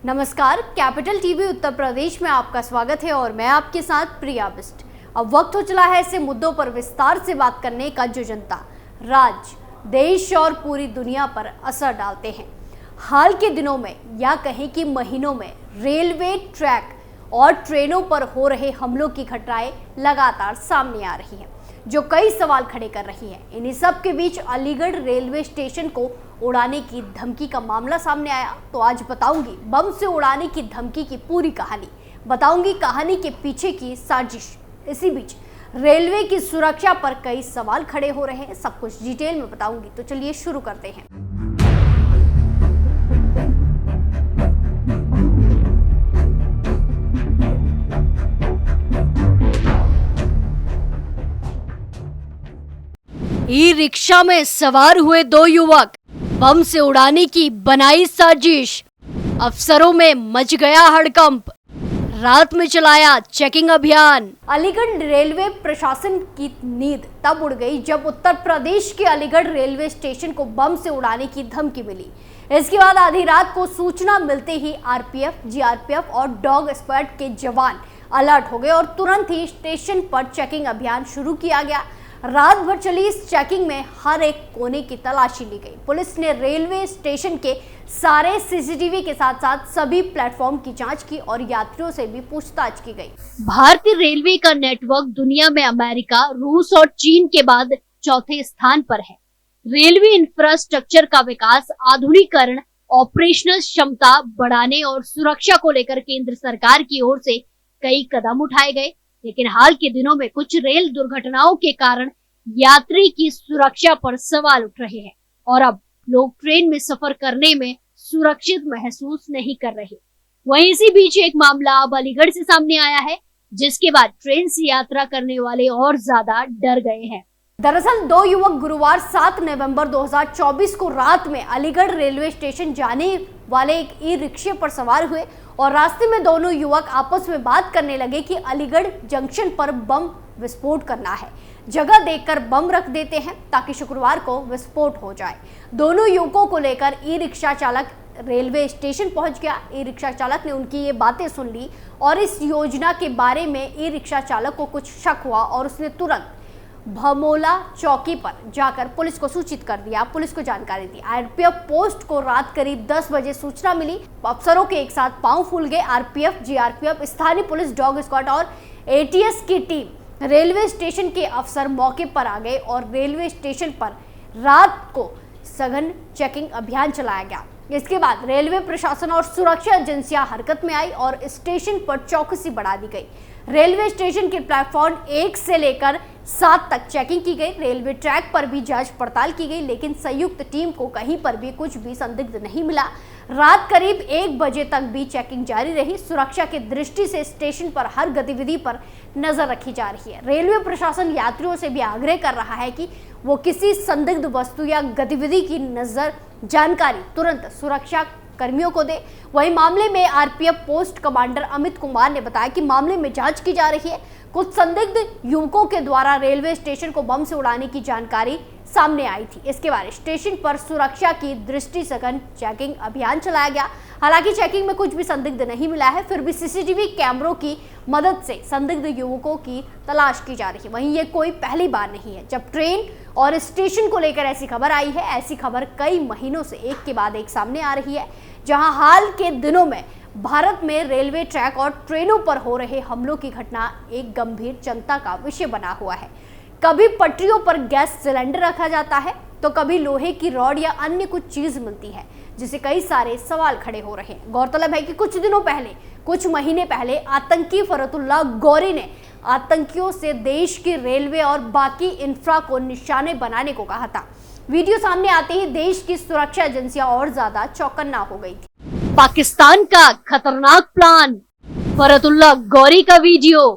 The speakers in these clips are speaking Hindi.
नमस्कार, कैपिटल टीवी उत्तर प्रदेश में आपका स्वागत है और मैं आपके साथ प्रिया बिस्ट। अब वक्त हो चला है ऐसे मुद्दों पर विस्तार से बात करने का जो जनता, राज्य, देश और पूरी दुनिया पर असर डालते हैं। हाल के दिनों में या कहें कि महीनों में रेलवे ट्रैक और ट्रेनों पर हो रहे हमलों की घटनाएं लगातार सामने आ रही हैं, जो कई सवाल खड़े कर रही है। इन्हीं सब के बीच अलीगढ़ रेलवे स्टेशन को उड़ाने की धमकी का मामला सामने आया। तो आज बताऊंगी बम से उड़ाने की धमकी की पूरी कहानी, बताऊंगी कहानी के पीछे की साजिश। इसी बीच रेलवे की सुरक्षा पर कई सवाल खड़े हो रहे हैं, सब कुछ डिटेल में बताऊंगी। तो चलिए शुरू करते हैं। ई रिक्शा में सवार हुए दो युवक, बम से उड़ाने की बनाई साजिश, अफसरों में मच गया हड़कंप, रात में चलाया चेकिंग अभियान। अलीगढ़ रेलवे प्रशासन की नींद तब उड़ गई जब उत्तर प्रदेश के अलीगढ़ रेलवे स्टेशन को बम से उड़ाने की धमकी मिली। इसके बाद आधी रात को सूचना मिलते ही आरपीएफ, जीआरपीएफ और डॉग स्क्वाड के जवान अलर्ट हो गए और तुरंत ही स्टेशन पर चेकिंग अभियान शुरू किया गया। रात भर चली इस चेकिंग में हर एक कोने की तलाशी ली गई। पुलिस ने रेलवे स्टेशन के सारे सीसीटीवी के साथ साथ सभी प्लेटफॉर्म की जांच की और यात्रियों से भी पूछताछ की गई। भारतीय रेलवे का नेटवर्क दुनिया में अमेरिका, रूस और चीन के बाद चौथे स्थान पर है। रेलवे इंफ्रास्ट्रक्चर का विकास, आधुनिकीकरण, ऑपरेशनल क्षमता बढ़ाने और सुरक्षा को लेकर केंद्र सरकार की ओर से कई कदम उठाए गए, लेकिन हाल के दिनों में कुछ रेल दुर्घटनाओं के कारण यात्री की सुरक्षा पर सवाल उठ रहे हैं और अब लोग ट्रेन में सफर करने में सुरक्षित महसूस नहीं कर रहे। वहीं इसी बीच एक मामला अब अलीगढ़ से सामने आया है, जिसके बाद ट्रेन से यात्रा करने वाले और ज्यादा डर गए हैं। दरअसल दो युवक गुरुवार 7 नवंबर 2024 को रात में अलीगढ़ रेलवे स्टेशन जाने वाले एक ई रिक्शे पर सवार हुए और रास्ते में दोनों युवक आपस में बात करने लगे कि अलीगढ़ जंक्शन पर बम विस्फोट करना है, जगह देखकर बम रख देते हैं ताकि शुक्रवार को विस्फोट हो जाए। दोनों युवकों को लेकर ई रिक्शा चालक रेलवे स्टेशन पहुंच गया। ई रिक्शा चालक ने उनकी ये बातें सुन ली और इस योजना के बारे में ई रिक्शा चालक को कुछ शक हुआ और उसने तुरंत भमोला चौकी पर जाकर पुलिस को सूचित कर दिया, पुलिस को जानकारी दी। आरपीएफ पोस्ट को रात करीब 10 बजे सूचना मिली। अफसरों के एक साथ पांव फूल गए। आरपीएफ, जीआरपीएफ, स्थानीय पुलिस, डॉग स्क्वाड और एटीएस की टीम, रेलवे स्टेशन के अफसर मौके पर आ गए और रेलवे स्टेशन पर रात को सघन चेकिंग अभियान चलाया गया। इसके बाद रेलवे प्रशासन और सुरक्षा एजेंसियां हरकत में आई और स्टेशन पर चौकसी बढ़ा दी गई। रेलवे स्टेशन के प्लेटफॉर्म 1 से लेकर 7 तक चेकिंग की गई। रेलवे ट्रैक पर भी जांच पड़ताल की गई, लेकिन संयुक्त टीम को कहीं पर भी कुछ भी संदिग्ध नहीं मिला। रात करीब 1 बजे तक भी चेकिंग जारी रही। सुरक्षा की दृष्टि से स्टेशन पर हर गतिविधि पर नजर रखी जा रही है। रेलवे प्रशासन यात्रियों से भी आग्रह कर रहा है कि वो किसी संदिग्ध वस्तु या गतिविधि की जानकारी तुरंत सुरक्षा कर्मियों को दे। वहीं मामले में RPF post commander Amit Kumar ने बताया कि मामले में जांच की जा रही है। कुछ संदिग्ध युवकों के द्वारा रेलवे स्टेशन को बम से उड़ाने की जानकारी सामने आई थी। इसके बाद स्टेशन पर सुरक्षा की दृष्टि सघन चेकिंग अभियान चलाया गया। हालांकि चेकिंग में कुछ भी संदिग्ध नहीं मिला है, फिर भी सीसीटीवी कैमरों की मदद से संदिग्ध युवकों की तलाश की जा रही है। वहीं ये कोई पहली बार नहीं है जब ट्रेन और स्टेशन को लेकर ऐसी खबर आई है। ऐसी खबर कई महीनों से एक के बाद एक सामने आ रही है, जहां हाल के दिनों में भारत में रेलवे ट्रैक और ट्रेनों पर हो रहे हमलों की घटना एक गंभीर चिंता का विषय बना हुआ है। कभी पटरियों पर गैस सिलेंडर रखा जाता है तो कभी लोहे की रॉड या अन्य कुछ चीज मिलती है, जिससे कई सारे सवाल खड़े हो रहे हैं। गौरतलब है कि कुछ महीने पहले आतंकी फरतुल्लाह गौरी ने आतंकियों से देश की रेलवे और बाकी इंफ्रा को निशाने बनाने को कहा था। वीडियो सामने आते ही देश की सुरक्षा एजेंसियां और ज्यादा चौकन्ना हो गई थी। पाकिस्तान का खतरनाक प्लान, फरतुल्लाह गौरी का वीडियो,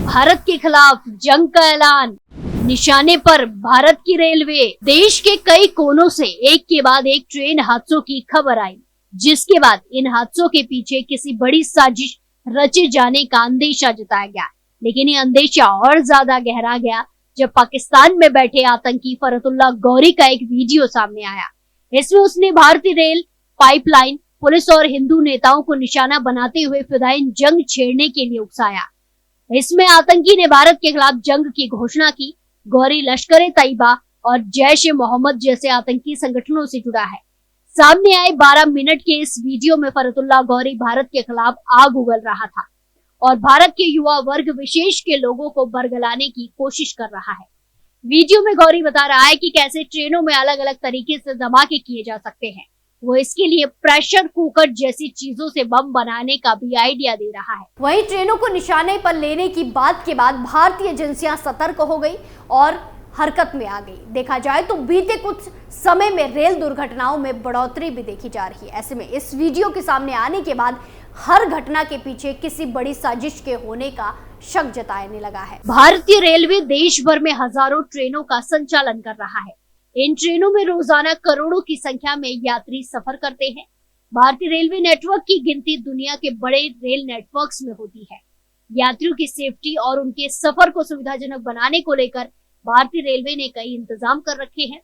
भारत के खिलाफ जंग का ऐलान, निशाने पर भारत की रेलवे। देश के कई कोनों से एक के बाद एक ट्रेन हादसों की खबर आई, जिसके बाद इन हादसों के पीछे किसी बड़ी साजिश रचे जाने का अंदेशा जताया गया। लेकिन ये अंदेशा और ज्यादा गहरा गया जब पाकिस्तान में बैठे आतंकी फरतुल्लाह गौरी का एक वीडियो सामने आया। इसमें उसने भारतीय रेल, पाइपलाइन, पुलिस और हिंदू नेताओं को निशाना बनाते हुए फिदायीन जंग छेड़ने के लिए उकसाया। इसमें आतंकी ने भारत के खिलाफ जंग की घोषणा की। गौरी लश्कर-ए-तैयबा और जैश-ए-मोहम्मद जैसे आतंकी संगठनों से जुड़ा है। सामने आए 12 मिनट के इस वीडियो में फरतुल्लाह गौरी भारत के खिलाफ आग उगल रहा था और भारत के युवा वर्ग विशेष के लोगों को बरगलाने की कोशिश कर रहा है। वीडियो में गौरी बता रहा है कि कैसे ट्रेनों में अलग अलग तरीके से धमाके किए जा सकते हैं। वो इसके लिए प्रेशर कुकर जैसी चीजों से बम बनाने का भी आइडिया दे रहा है। वहीं ट्रेनों को निशाने पर लेने की बात के बाद भारतीय एजेंसियां सतर्क हो गई और हरकत में आ गई। देखा जाए तो बीते कुछ समय में रेल दुर्घटनाओं में बढ़ोतरी भी देखी जा रही है। ऐसे में इस वीडियो के सामने आने के बाद हर घटना के पीछे किसी बड़ी साजिश के होने का शक जताने लगा है। भारतीय रेलवे देश भर में हजारों ट्रेनों का संचालन कर रहा है। इन ट्रेनों में रोजाना करोड़ों की संख्या में यात्री सफर करते हैं। भारतीय रेलवे नेटवर्क की गिनती दुनिया के बड़े रेल नेटवर्क्स में होती है। यात्रियों की सेफ्टी और उनके सफर को सुविधाजनक बनाने को लेकर भारतीय रेलवे ने कई इंतजाम कर रखे हैं।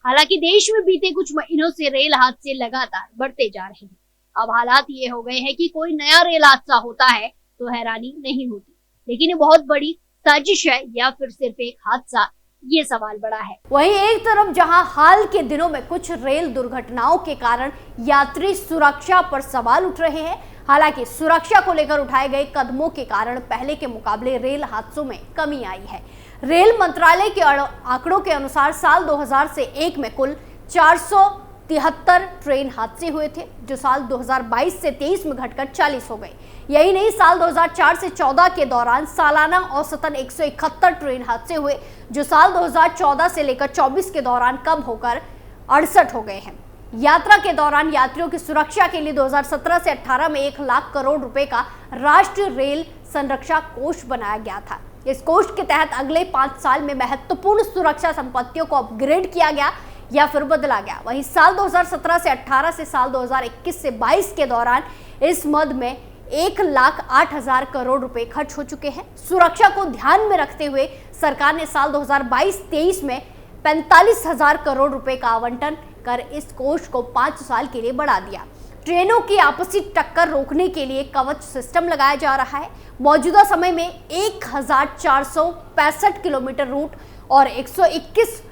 हालांकि देश में बीते कुछ महीनों से रेल हादसे लगातार बढ़ते जा रहे हैं। अब हालात ये हो गए हैं कि कोई नया रेल हादसा होता है तो हैरानी नहीं होती, लेकिन ये बहुत बड़ी साजिश है या फिर सिर्फ एक हादसा, ये सवाल बड़ा है। वहीं एक तरफ जहां हाल के दिनों में कुछ रेल दुर्घटनाओं के कारण यात्री सुरक्षा पर सवाल उठ रहे हैं, हालांकि सुरक्षा को लेकर उठाए गए कदमों के कारण पहले के मुकाबले रेल हादसों में कमी आई है। रेल मंत्रालय के आंकड़ों के अनुसार साल 2000 से 1 में कुल 473 ट्रेन हादसे हुए थे, जो साल 2022 से 23 में घटकर 40 हो गए। यही नहीं, साल 2004 से 14 के दौरान सालाना औसतन 171 ट्रेन हादसे हुए, जो साल 2014 से लेकर 24 के दौरान कम होकर 68 हो गए हैं। यात्रा के दौरान यात्रियों की सुरक्षा के लिए 2017 से 18 में 1 लाख करोड़ रुपए का राष्ट्रीय रेल संरक्षा कोष बनाया गया था। इस कोष के तहत अगले 5 साल में महत्वपूर्ण सुरक्षा संपत्तियों को अपग्रेड किया गया या फिर बदला गया। वहीं साल 2017 से 18 से साल 2021 से 22 के दौरान इस मद में 1,08,000 करोड़ रुपए खर्च हो चुके हैं। सुरक्षा को ध्यान में रखते हुए सरकार ने साल 2022-23 में 45,000 करोड़ रुपए का आवंटन कर इस कोष को 5 साल के लिए बढ़ा दिया। ट्रेनों की आपसी टक्कर रोकने के लिए कवच सिस्टम लगाया जा रहा है। मौजूदा समय में 1465 किलोमीटर रूट और 121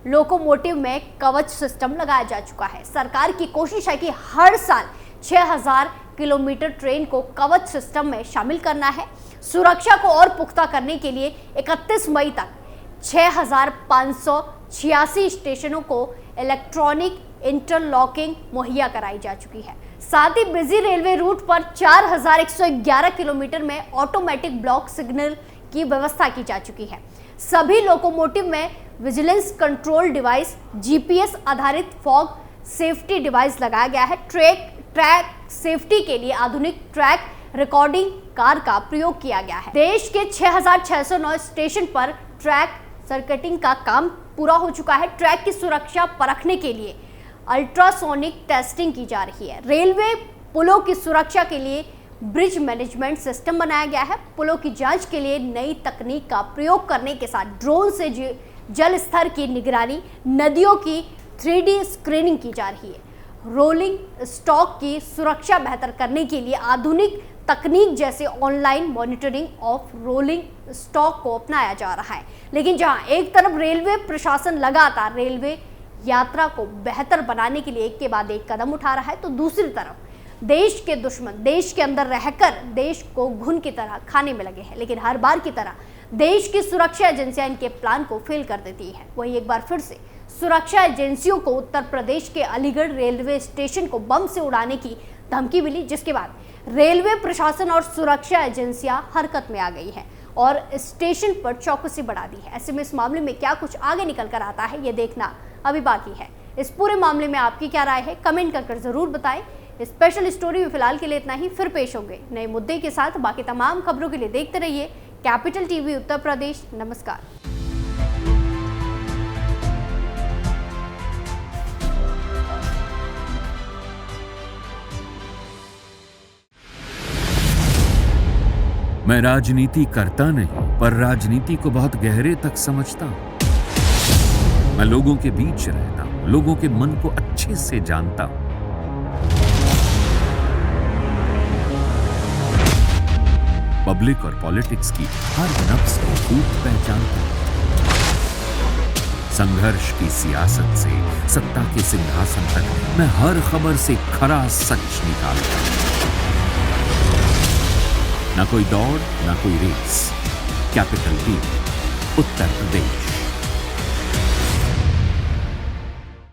लोकोमोटिव में कवच सिस्टम लगाया जा चुका है। सरकार की कोशिश है कि हर साल 6000 किलोमीटर ट्रेन को कवच सिस्टम में शामिल करना है। सुरक्षा को और पुख्ता करने के लिए 31 मई तक 6586 स्टेशनों को इलेक्ट्रॉनिक इंटरलॉकिंग मुहैया कराई जा चुकी है। साथ ही बिजी रेलवे रूट पर 4111 किलोमीटर में ऑटोमेटिक ब्लॉक सिग्नल की व्यवस्था की जा चुकी है। सभी लोकोमोटिव में विजिलेंस कंट्रोल डिवाइस, जीपीएस आधारित फॉग सेफ्टी डिवाइस लगाया गया है। ट्रैक सेफ्टी के लिए आधुनिक ट्रैक रिकॉर्डिंग कार का प्रयोग किया गया है। देश के 6609 स्टेशन पर ट्रैक सर्किटिंग का काम पूरा हो चुका है। ट्रैक की सुरक्षा परखने के लिए अल्ट्रासोनिक टेस्टिंग की जा रही है। रेलवे पुलों की सुरक्षा के लिए ब्रिज मैनेजमेंट सिस्टम बनाया गया है। पुलों की जांच के लिए नई तकनीक का प्रयोग करने के साथ ड्रोन से जल स्तर की निगरानी, नदियों की 3D स्क्रीनिंग की जा रही है। रोलिंग स्टॉक की सुरक्षा बेहतर करने के लिए आधुनिक तकनीक जैसे online monitoring of rolling stock को अपनाया जा रहा है। लेकिन जहां एक तरफ रेलवे प्रशासन लगातार रेलवे यात्रा को बेहतर बनाने के लिए एक के बाद एक कदम उठा रहा है, तो दूसरी तरफ देश के दुश्मन देश के अंदर रहकर देश को घुन की तरह खाने में लगे हैं। लेकिन हर बार की तरह देश की सुरक्षा एजेंसियां इनके प्लान को फेल कर देती है। वहीं एक बार फिर से सुरक्षा एजेंसियों को उत्तर प्रदेश के अलीगढ़ रेलवे स्टेशन को बम से उड़ाने की धमकी मिली, जिसके बाद रेलवे प्रशासन और सुरक्षा एजेंसियां हरकत में आ गई है और स्टेशन पर चौकसी बढ़ा दी है। ऐसे में इस मामले में क्या कुछ आगे निकल कर आता है, ये देखना अभी बाकी है। इस पूरे मामले में आपकी क्या राय है, कमेंट कर जरूर बताएं। स्पेशल स्टोरी में फिलहाल के लिए इतना ही, फिर पेश होंगे नए मुद्दे के साथ। बाकी तमाम खबरों के लिए देखते रहिए कैपिटल टीवी उत्तर प्रदेश। नमस्कार। मैं राजनीति करता नहीं, पर राजनीति को बहुत गहरे तक समझता हूं। मैं लोगों के बीच रहता हूं, लोगों के मन को अच्छे से जानता हूं। पब्लिक और पॉलिटिक्स की हर नब्ज को खूब पहचानता हूं। संघर्ष की सियासत से सत्ता के सिंहासन तक मैं हर खबर से खरा सच निकालता हूं। ना कोई दौड़, ना कोई race. Capital T, Uttar Pradesh.